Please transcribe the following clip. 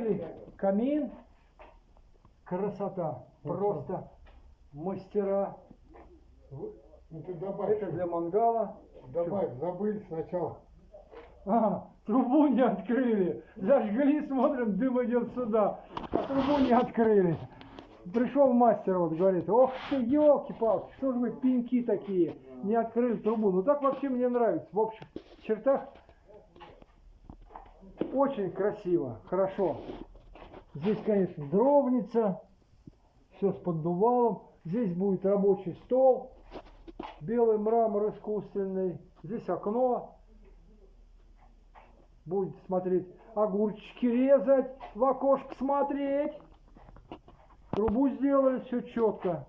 Поставили камин. Красота. Просто мастера. Ну ты добавь. Это для мангала. Добавь, забыли сначала. Трубу не открыли. Зажгли, смотрим, дым идет сюда. А трубу не открыли. Пришел мастер, вот говорит, ох ты, елки-палки, что же вы пеньки такие, не открыли трубу. Ну так вообще мне нравится. В общих чертах очень красиво, хорошо. Здесь, конечно, дровница, все с поддувалом. Здесь будет рабочий стол, белый мрамор искусственный. Здесь окно. Будет смотреть, огурчики резать, в окошко смотреть. Трубу сделали, все четко.